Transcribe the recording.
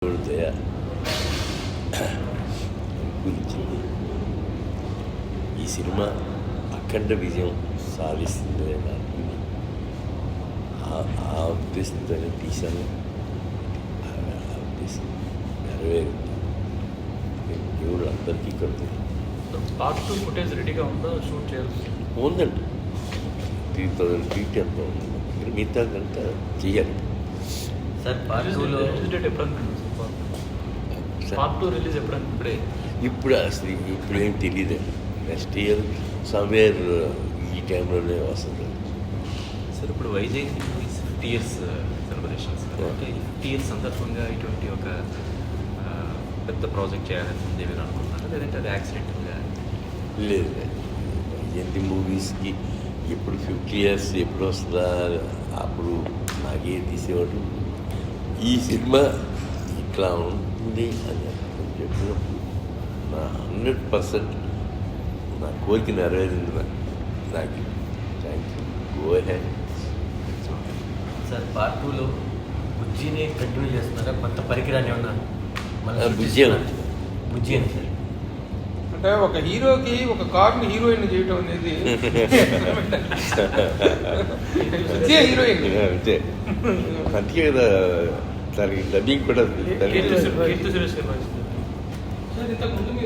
దయ గురించింది. ఈ సినిమా అఖండ విజయం సాధిస్తుందే నాకు ఆ ఉద్దేశంతోనే తీశాను. ఆ ఉద్దేశం నెరవేరింది. దేవుడు అందరికీ కడుతుంది. పార్ట్ 2 ఫుటేజ్ రెడీగా ఉందో షూట్ చేయాల్సి ఉందండి. 3000 ఫీట్ ఎంత ఉంది. మిగతా కనుక చెయ్యాలి. సార్ పార్ట్ 2లో రిలీజ్ డేట్ ఎప్పుడు అనుకుంటున్నారు? పార్ట్ 2 రిలీజ్ ఎప్పుడు అనుకుంటే ఇప్పుడు అసలు ఇప్పుడేం తెలియదు. నెక్స్ట్ ఇయర్ సమ్వేర్ ఈ టైంలోనే వస్తుంది. సార్ ఇప్పుడు వైజాగ్ 50 ఇయర్స్ సెలబ్రేషన్స్ అంటే 50 ఇయర్స్ సందర్భంగా ఇటువంటి ఒక పెద్ద ప్రాజెక్ట్ చేయాలని ముందే మీరు అనుకుంటున్నారు, లేదంటే అది యాక్సిడెంటల్గా? లేదు, ఎన్ని మూవీస్కి ఎప్పుడు 50 ఇయర్స్ ఎప్పుడు వస్తుందా అప్పుడు నాకే తీసేవాడు. ఈ సినిమా ఇట్లా ఉంటుంది అని చెప్పినప్పుడు నా 100% నా కోరిక నెరవేరింది. నాకు thank you. Go head. Sir part 2లో బుజ్జిని కంటిన్యూ చేస్తున్నారా? కొత్త పరికరాన్ని ఏమన్నా బుజ్జి బుజ్జి అని సార్ అంటే ఒక హీరోకి ఒక కార్ని హీరోయిన్ చేయటం అనేది హీరోయిన్ అంతే. అందుకే కదా దానికి డబ్బింగ్ కూడా కీర్తి సురేష్ గారు సార్ ఇంతకుముందు మీరు